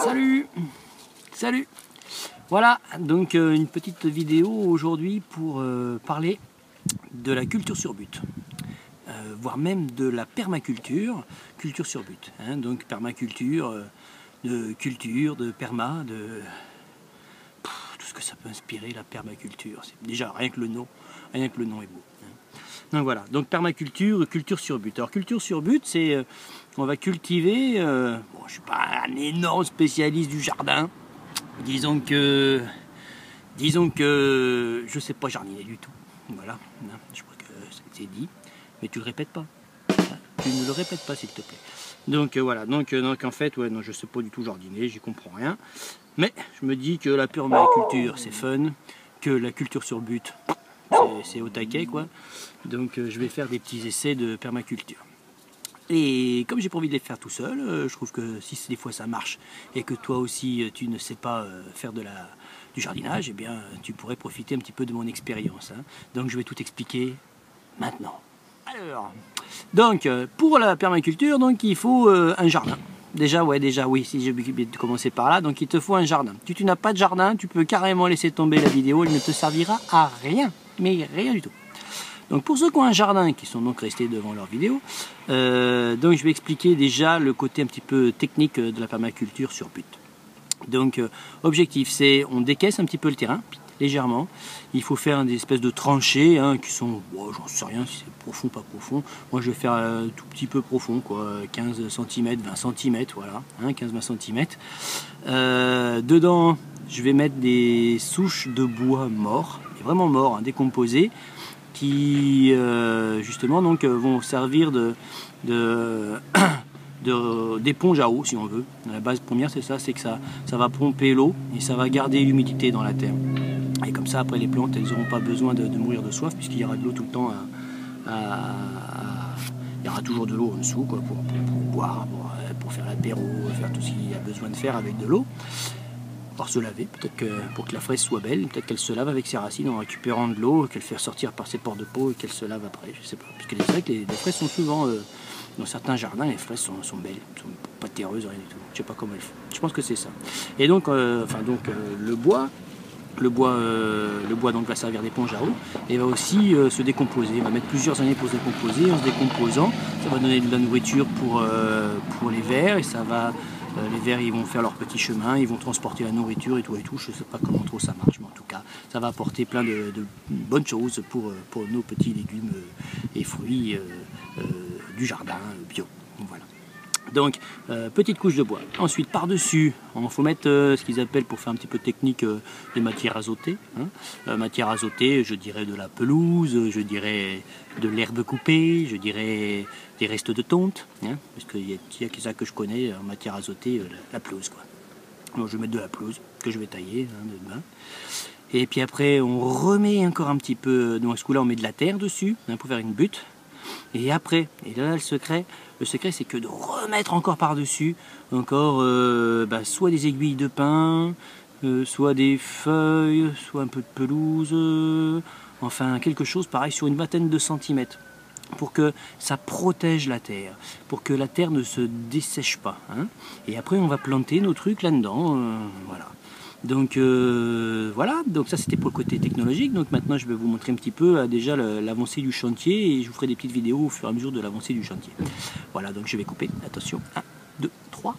Salut. Salut. Voilà, donc une petite vidéo aujourd'hui pour parler de la culture sur but, voire même de la permaculture, culture sur but. Hein, donc permaculture, de culture, de perma, de tout ce que ça peut inspirer la permaculture. Déjà rien que le nom est beau. Hein. Donc voilà, donc permaculture, culture sur but. Alors culture sur but, c'est on va cultiver. Bon, je suis pas un énorme spécialiste du jardin. Disons que je sais pas jardiner du tout. Voilà, je crois que c'est dit, mais tu le répètes pas. Tu ne le répètes pas s'il te plaît. Donc voilà, donc en fait, ouais, non, je sais pas du tout jardiner, j'y comprends rien. Mais je me dis que la permaculture c'est fun, que la culture sur but c'est au taquet quoi. Donc je vais faire des petits essais de permaculture. Et comme j'ai pas envie de les faire tout seul, je trouve que si des fois ça marche et que toi aussi tu ne sais pas faire du jardinage, eh bien tu pourrais profiter un petit peu de mon expérience. Hein. Donc je vais tout expliquer maintenant. Alors, donc pour la permaculture, donc il faut un jardin. Déjà oui, si j'ai oublié de commencer par là, donc il te faut un jardin. Si tu n'as pas de jardin, tu peux carrément laisser tomber la vidéo, elle ne te servira à rien, mais rien du tout. Donc pour ceux qui ont un jardin, qui sont donc restés devant leur vidéo, donc je vais expliquer déjà le côté un petit peu technique de la permaculture sur but. Donc objectif, c'est on décaisse un petit peu le terrain, légèrement. Il faut faire des espèces de tranchées hein, qui sont, bon, j'en sais rien si c'est profond ou pas profond. Moi je vais faire un tout petit peu profond, quoi, 15 cm, 20 cm, voilà, hein, 15-20 cm. Dedans, je vais mettre des souches de bois morts, vraiment morts, hein, décomposés, qui justement donc vont servir d'éponge à eau si on veut. La base première c'est ça, c'est que ça va pomper l'eau et ça va garder l'humidité dans la terre. Et comme ça après les plantes elles n'auront pas besoin de mourir de soif puisqu'il y aura de l'eau tout le temps il y aura toujours de l'eau en dessous quoi, pour boire, pour faire l'apéro, faire tout ce qu'il y a besoin de faire avec de l'eau. Pour se laver, peut-être que pour que la fraise soit belle, peut-être qu'elle se lave avec ses racines en récupérant de l'eau, qu'elle fait sortir par ses pores de peau et qu'elle se lave après, je sais pas. Parce que c'est vrai que les fraises sont souvent, dans certains jardins, les fraises sont belles, sont pas terreuses, rien du tout. Je sais pas comment elles font. Je pense que c'est ça. Et donc, le bois donc va servir d'éponge à eau et va aussi se décomposer. Il va mettre plusieurs années pour se décomposer. En se décomposant, ça va donner de la nourriture pour les vers et ça va. Les vers ils vont faire leur petit chemin, ils vont transporter la nourriture et tout, je sais pas comment trop ça marche, mais en tout cas ça va apporter plein de bonnes choses pour nos petits légumes et fruits du jardin bio. Voilà. Donc petite couche de bois. Ensuite par dessus, il faut mettre ce qu'ils appellent, pour faire un petit peu technique, des matières azotées. Hein. Matières azotées, je dirais de la pelouse, je dirais de l'herbe coupée, je dirais des restes de tonte, hein, parce qu'il y a que ça que je connais en matière azotée, la pelouse quoi. Donc je vais mettre de la pelouse que je vais tailler hein, demain. Et puis après on remet encore un petit peu, donc à ce coup là on met de la terre dessus hein, pour faire une butte. Et après, et là le secret c'est que de remettre encore par dessus encore soit des aiguilles de pin, soit des feuilles, soit un peu de pelouse, enfin quelque chose pareil sur une vingtaine de centimètres, pour que ça protège la terre, pour que la terre ne se dessèche pas. Hein. Et après on va planter nos trucs là-dedans, voilà. Donc voilà, donc ça c'était pour le côté technologique. Donc maintenant je vais vous montrer un petit peu déjà l'avancée du chantier et je vous ferai des petites vidéos au fur et à mesure de l'avancée du chantier. Voilà, donc je vais couper, attention, 1, 2, 3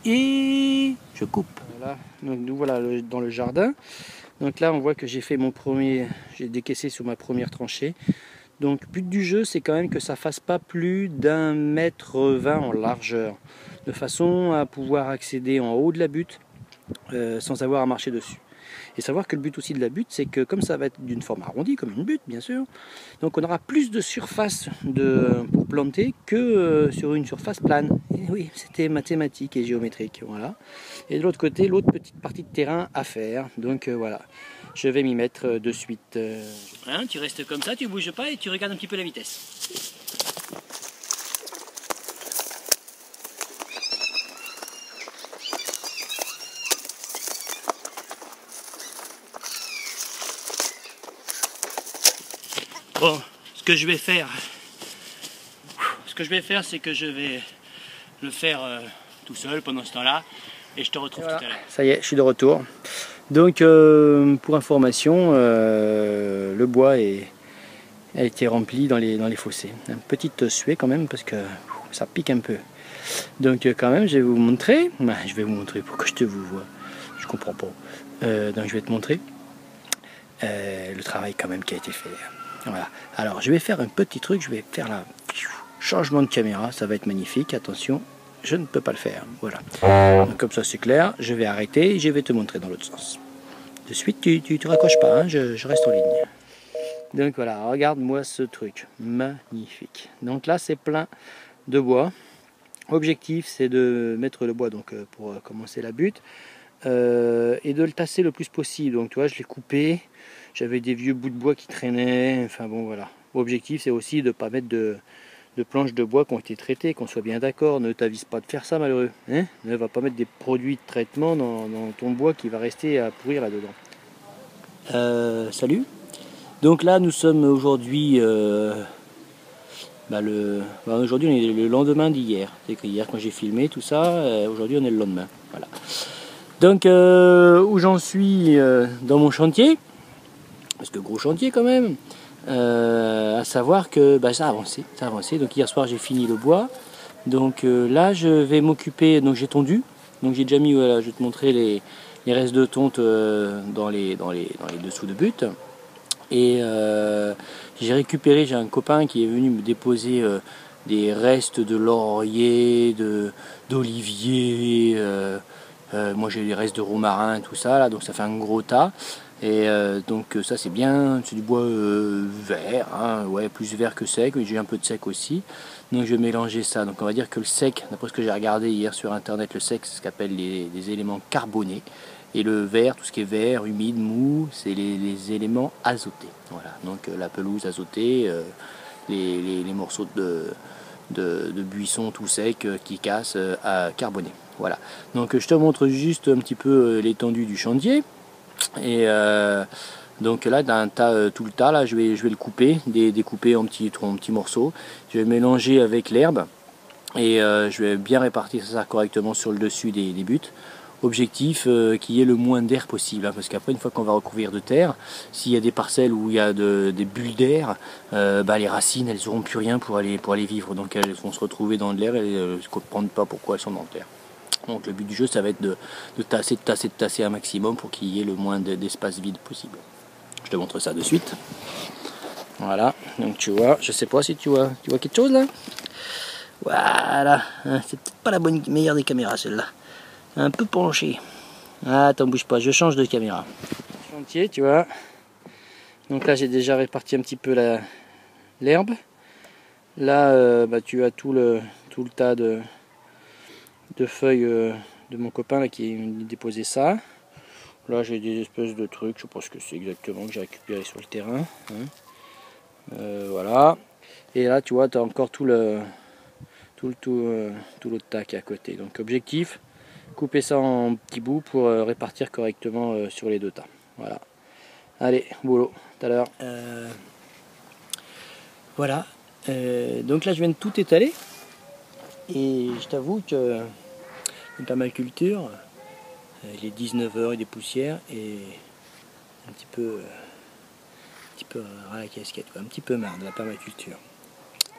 et je coupe. Voilà, donc nous voilà dans le jardin. Donc là on voit que j'ai fait j'ai décaissé sur ma première tranchée. Donc but du jeu c'est quand même que ça fasse pas plus d'1,20 m en largeur, de façon à pouvoir accéder en haut de la butte sans avoir à marcher dessus. Et savoir que le but aussi de la butte, c'est que comme ça va être d'une forme arrondie, comme une butte bien sûr, donc on aura plus de surface pour planter que sur une surface plane. Et oui, c'était mathématique et géométrique, voilà. Et de l'autre côté, l'autre petite partie de terrain à faire, donc voilà. Je vais m'y mettre de suite. Hein, tu restes comme ça, tu bouges pas et tu regardes un petit peu la vitesse. Bon, ce que je vais faire, c'est que je vais le faire tout seul pendant ce temps-là. Et je te retrouve tout à l'heure. Ça y est, je suis de retour. Donc pour information, le bois a été rempli dans les fossés. Une petite suée quand même parce que ça pique un peu. Donc quand même, je vais vous montrer. Je vais vous montrer pourquoi je te vous vois. Je comprends pas. Donc je vais te montrer le travail quand même qui a été fait. Voilà. Alors je vais faire un petit truc. Je vais faire la changement de caméra. Ça va être magnifique. Attention, je ne peux pas le faire. Voilà. Donc, comme ça c'est clair. Je vais arrêter et je vais te montrer dans l'autre sens. De suite, tu raccroches pas. Hein, je reste en ligne. Donc voilà, regarde-moi ce truc. Magnifique. Donc là, c'est plein de bois. Objectif, c'est de mettre le bois donc pour commencer la butte et de le tasser le plus possible. Donc tu vois, je l'ai coupé, j'avais des vieux bouts de bois qui traînaient, enfin bon voilà. Objectif, c'est aussi de ne pas mettre de planches de bois qui ont été traitées, qu'on soit bien d'accord. Ne t'avise pas de faire ça, malheureux. Hein, ne va pas mettre des produits de traitement dans ton bois qui va rester à pourrir là-dedans. Salut. Donc là, nous sommes aujourd'hui... aujourd'hui on est le lendemain d'hier. C'est que hier quand j'ai filmé tout ça, aujourd'hui on est le lendemain. Voilà. Donc où j'en suis dans mon chantier, parce que gros chantier quand même, à savoir que ça a avancé, Donc hier soir j'ai fini le bois. Donc là je vais m'occuper, donc j'ai tondu, donc j'ai déjà mis, voilà, je vais te montrer les restes de tonte dans les dessous de butte. Et j'ai récupéré, j'ai un copain qui est venu me déposer des restes de laurier, d'olivier, moi j'ai des restes de romarin, tout ça, là, donc ça fait un gros tas. Et donc ça c'est bien, c'est du bois vert, hein, ouais, plus vert que sec, mais j'ai un peu de sec aussi. Donc je vais mélanger ça. Donc on va dire que le sec, d'après ce que j'ai regardé hier sur internet, le sec c'est ce qu'appelle les éléments carbonés. Et le vert, tout ce qui est vert, humide, mou, c'est les éléments azotés. Voilà. Donc la pelouse azotée, les morceaux de buissons tout secs qui cassent à carboné. Voilà. Donc je te montre juste un petit peu l'étendue du chantier. Et donc là, d'un tas, tout le tas, là, je vais le couper, découper en petits morceaux. Je vais mélanger avec l'herbe et je vais bien répartir ça correctement sur le dessus des buttes. Objectif qu'il y ait le moins d'air possible, hein, parce qu'après une fois qu'on va recouvrir de terre, s'il y a des parcelles où il y a des bulles d'air, les racines elles n'auront plus rien pour aller vivre, donc elles vont se retrouver dans de l'air et elles ne comprennent pas pourquoi elles sont dans le terre. Donc le but du jeu ça va être de tasser un maximum pour qu'il y ait le moins d'espace vide possible. Je te montre ça de suite. Voilà, donc tu vois, je sais pas si tu vois quelque chose là. Voilà, c'est peut-être pas la meilleure des caméras celle-là. Un peu penché. Ah, t'en bouge pas, je change de caméra. Chantier, tu vois. Donc là, j'ai déjà réparti un petit peu l'herbe. Là, tu as tout le tas de feuilles de mon copain là, qui a déposé ça. Là, j'ai des espèces de trucs, je sais pas ce que c'est exactement, que j'ai récupéré sur le terrain. Hein. Voilà. Et là, tu vois, tu as encore tout l'autre tas qui est à côté. Donc, objectif, couper ça en petits bouts pour répartir correctement sur les deux tas. Voilà. Allez, boulot, tout à l'heure. Voilà. Donc là, je viens de tout étaler. Et je t'avoue que la permaculture, il est 19h et des poussières et un petit peu à la casquette, quoi, un petit peu marre de la permaculture.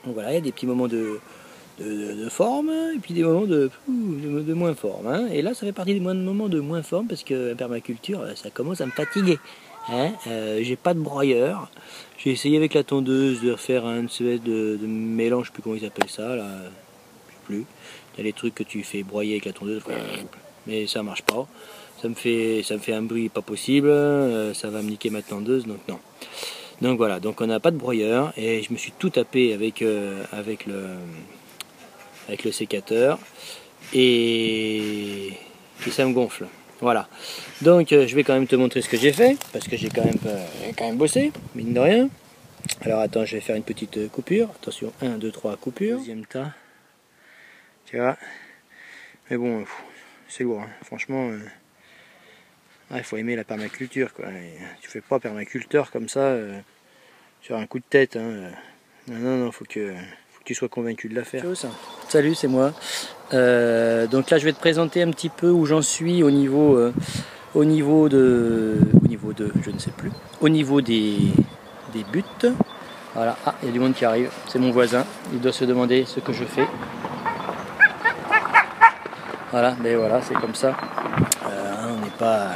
Donc voilà, il y a des petits moments de forme et puis des moments de moins forme. Hein. Et là, ça fait partie des moments de moins forme parce que la permaculture, ça commence à me fatiguer. Hein. J'ai pas de broyeur. J'ai essayé avec la tondeuse de faire un espèce de mélange, je sais plus comment ils appellent ça, là, je sais plus. Il y a les trucs que tu fais broyer avec la tondeuse, mais ça marche pas. Ça me fait un bruit pas possible. Ça va me niquer ma tondeuse, donc non. Donc voilà, donc on n'a pas de broyeur et je me suis tout tapé avec le sécateur et ça me gonfle. Voilà. Donc je vais quand même te montrer ce que j'ai fait parce que j'ai quand même bossé, mine de rien. Alors attends, je vais faire une petite coupure. Attention, 1, 2, 3, coupure. Deuxième tas. Tu vois. Mais bon, c'est lourd, hein. Franchement. Il faut aimer la permaculture, quoi. Et tu fais pas permaculteur comme ça sur un coup de tête. Hein. Non, faut que tu sois convaincu de la faire. Salut, c'est moi. Donc là, je vais te présenter un petit peu où j'en suis au niveau de, je ne sais plus, au niveau des buts. Voilà, ah, il y a du monde qui arrive, c'est mon voisin, il doit se demander ce que je fais. Voilà, mais voilà, c'est comme ça. On n'est pas,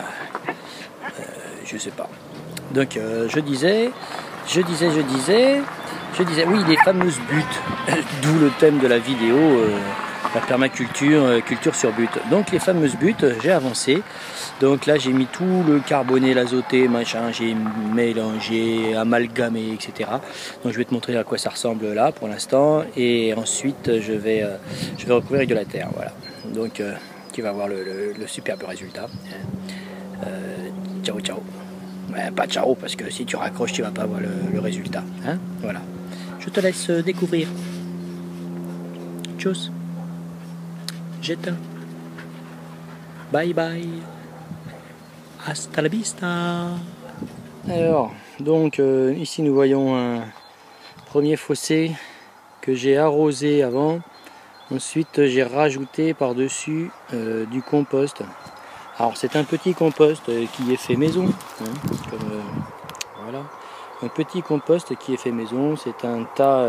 je sais pas. Donc je disais, oui, les fameuses buttes, d'où le thème de la vidéo, la permaculture, culture sur butte. Donc les fameuses buttes, j'ai avancé. Donc là j'ai mis tout le carboné, l'azoté, machin, j'ai mélangé, amalgamé, etc. Donc je vais te montrer à quoi ça ressemble là pour l'instant. Et ensuite je vais recouvrir avec de la terre, voilà. Donc tu vas voir le superbe résultat. Ciao ciao. Ouais, pas ciao parce que si tu raccroches tu vas pas voir le résultat. Hein, voilà. Je te laisse découvrir. Tchuss. J'éteins. Bye bye. Hasta la vista. Alors, donc ici nous voyons un premier fossé que j'ai arrosé avant. Ensuite j'ai rajouté par-dessus du compost. Alors c'est un petit compost qui est fait maison. Hein, voilà. Un petit compost qui est fait maison. C'est un tas,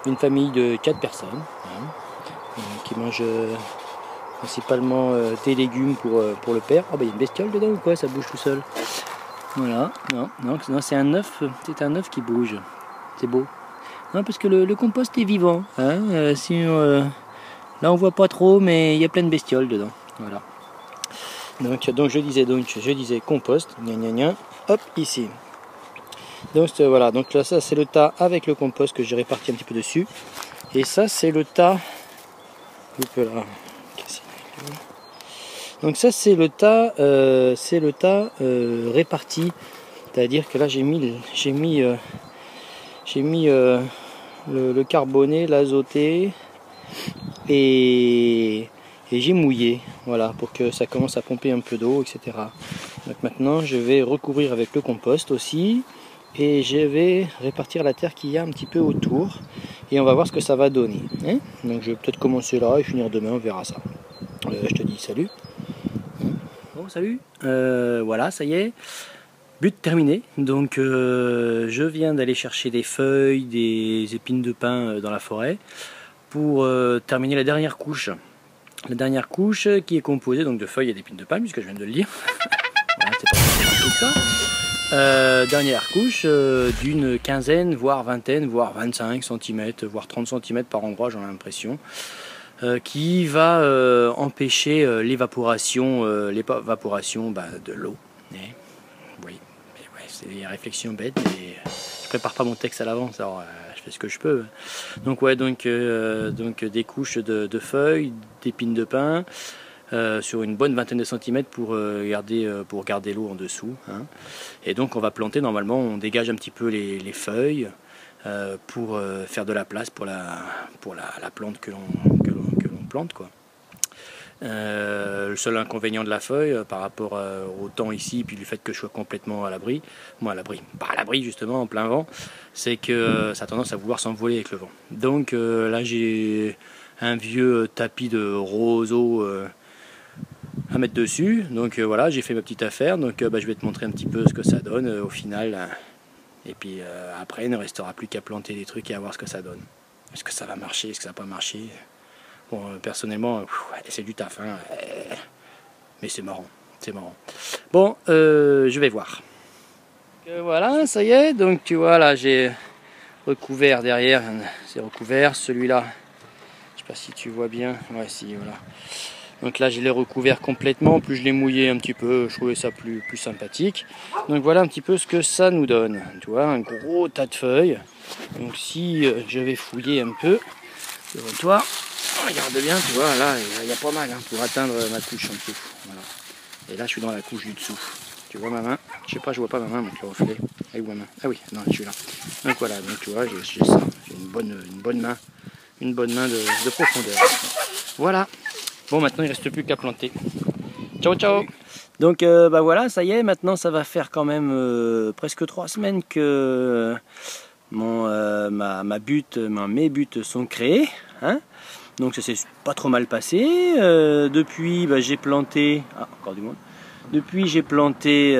une famille de 4 personnes. Hein, qui mangent principalement des légumes pour le père. Oh bah il y a une bestiole dedans ou quoi? Ça bouge tout seul. Voilà. Non c'est un œuf. C'est un œuf qui bouge. C'est beau. Non, parce que le compost est vivant. Hein, là on voit pas trop, mais il y a plein de bestioles dedans. Voilà. Donc je disais compost. Gna gna gna. Hop, ici. Donc voilà. Donc là ça c'est le tas avec le compost que j'ai réparti un petit peu dessus. Et ça c'est le tas. Donc ça c'est le tas réparti. C'est-à-dire que là j'ai mis le carboné, l'azoté et j'ai mouillé, voilà, pour que ça commence à pomper un peu d'eau, etc. Donc maintenant je vais recouvrir avec le compost aussi et je vais répartir la terre qu'il y a un petit peu autour et on va voir ce que ça va donner. Hein, donc je vais peut-être commencer là et finir demain, on verra ça. Je te dis salut. Bon, salut. Voilà, ça y est. But terminé, donc je viens d'aller chercher des feuilles, des épines de pin dans la forêt pour terminer la dernière couche. La dernière couche qui est composée donc de feuilles et d'épines de pin, puisque je viens de le dire. Voilà, c'est pas tout ça. Dernière couche d'une quinzaine, voire vingtaine, voire 25 cm, voire 30 cm par endroit, j'en ai l'impression, qui va empêcher l'évaporation de l'eau. Oui. C'est des réflexions bêtes, mais je prépare pas mon texte à l'avance, alors je fais ce que je peux. Donc ouais, donc des couches de feuilles, d'épines de pin, sur une bonne vingtaine de centimètres pour garder l'eau en dessous. Hein. Et donc on va planter, normalement on dégage un petit peu les feuilles pour faire de la place pour la plante que l'on plante, quoi. Le seul inconvénient de la feuille par rapport au temps ici, puis du fait que je sois complètement à l'abri, pas à l'abri justement en plein vent, c'est que ça a tendance à vouloir s'envoler avec le vent. Donc là j'ai un vieux tapis de roseau à mettre dessus, donc voilà, j'ai fait ma petite affaire, donc je vais te montrer un petit peu ce que ça donne au final, et puis après il ne restera plus qu'à planter des trucs et à voir ce que ça donne. Est-ce que ça va marcher, est-ce que ça va pas marcher? Bon, personnellement, c'est du taf, hein, mais c'est marrant, c'est marrant. Bon, je vais voir. Voilà, ça y est, donc tu vois, là j'ai recouvert derrière, c'est recouvert, celui-là, je sais pas si tu vois bien, ouais, si, voilà. Donc là, je l'ai recouvert complètement, plus je l'ai mouillé un petit peu, je trouvais ça plus sympathique. Donc voilà un petit peu ce que ça nous donne, tu vois, un gros tas de feuilles. Donc si je vais fouiller un peu devant toi, regarde bien, tu vois, là, il y a pas mal hein, pour atteindre ma couche en dessous. Voilà. Et là, je suis dans la couche du dessous. Tu vois ma main? Je sais pas, je vois pas ma main, donc le reflet. Ah oui, ma main. Ah oui, non, je suis là. Donc voilà, donc tu vois, j'ai ça. J'ai une bonne main de profondeur. Voilà. Bon, maintenant, il reste plus qu'à planter. Ciao, ciao. Donc, voilà, ça y est, maintenant, ça va faire quand même presque 3 semaines que mes buts sont créés, hein. Donc ça s'est pas trop mal passé. Depuis j'ai planté, encore du monde. Depuis j'ai planté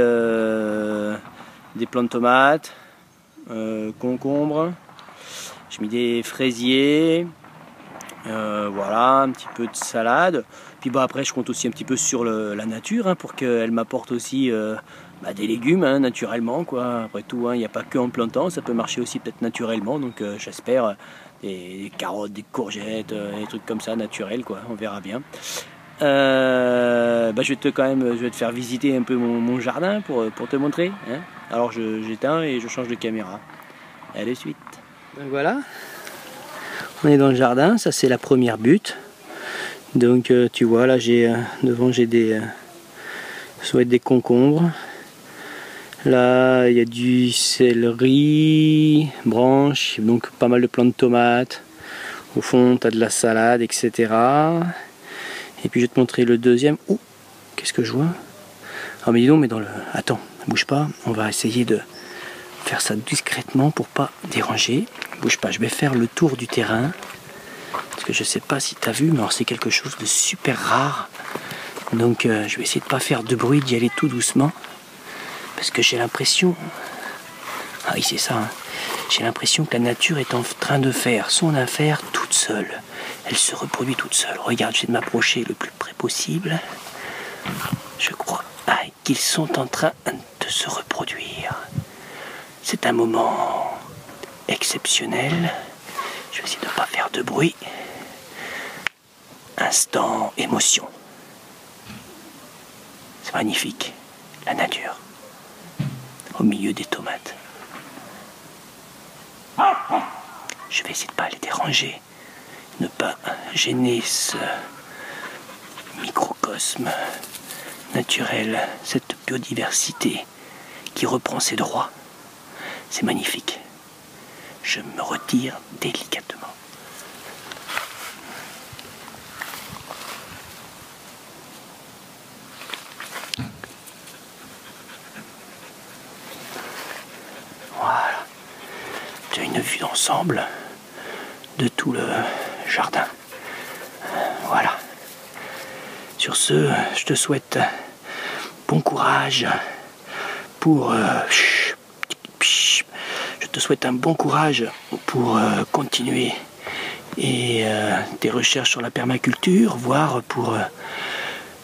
des plants de tomates, concombres, j'ai mis des fraisiers, voilà, un petit peu de salade. Puis après je compte aussi un petit peu sur la nature, hein, pour qu'elle m'apporte aussi des légumes, hein, naturellement, quoi. Après tout, hein, il n'y a pas que en plantant, ça peut marcher aussi peut-être naturellement. Donc j'espère des carottes, des courgettes, des trucs comme ça naturels, quoi. On verra bien. Je vais te faire visiter un peu mon jardin pour te montrer, hein. Alors j'éteins et je change de caméra. À de suite. Donc voilà, on est dans le jardin, ça c'est la première butte. Donc tu vois là devant j'ai ça va être des concombres. Là il y a du céleri, branche, donc pas mal de plants de tomates. Au fond tu as de la salade, etc. Et puis je vais te montrer le deuxième. Oh, qu'est-ce que je vois? Ah mais dis donc, mais attends, bouge pas, on va essayer de faire ça discrètement pour pas déranger. Bouge pas, je vais faire le tour du terrain. Parce que je sais pas si tu as vu, mais c'est quelque chose de super rare. Donc je vais essayer de pas faire de bruit, d'y aller tout doucement. Parce que j'ai l'impression... Ah oui, c'est ça. Hein. J'ai l'impression que la nature est en train de faire son affaire toute seule. Elle se reproduit toute seule. Regarde, je vais m'approcher le plus près possible. Je crois qu'ils sont en train de se reproduire. C'est un moment exceptionnel. Je vais essayer de ne pas faire de bruit. Instant émotion. C'est magnifique, la nature, au milieu des tomates. Je vais essayer de ne pas les déranger, ne pas gêner ce microcosme naturel, cette biodiversité qui reprend ses droits. C'est magnifique. Je me retire délicatement. Voilà. Tu as une vue d'ensemble de tout le jardin. Voilà. Sur ce, je te souhaite bon courage pour... je te souhaite un bon courage pour continuer tes recherches sur la permaculture, voire pour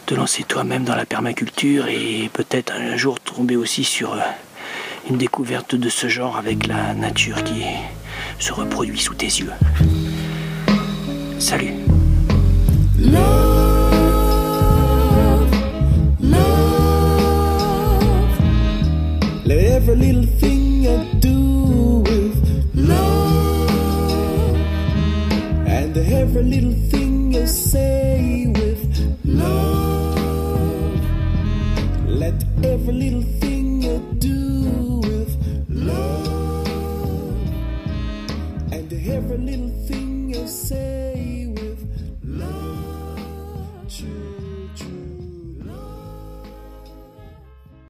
te lancer toi-même dans la permaculture et peut-être un jour tomber aussi sur une découverte de ce genre avec la nature qui se reproduit sous tes yeux. Salut. Let every little thing you do with love, and every little thing you say with love. Let every little thing you do with love, and every little thing you say with love.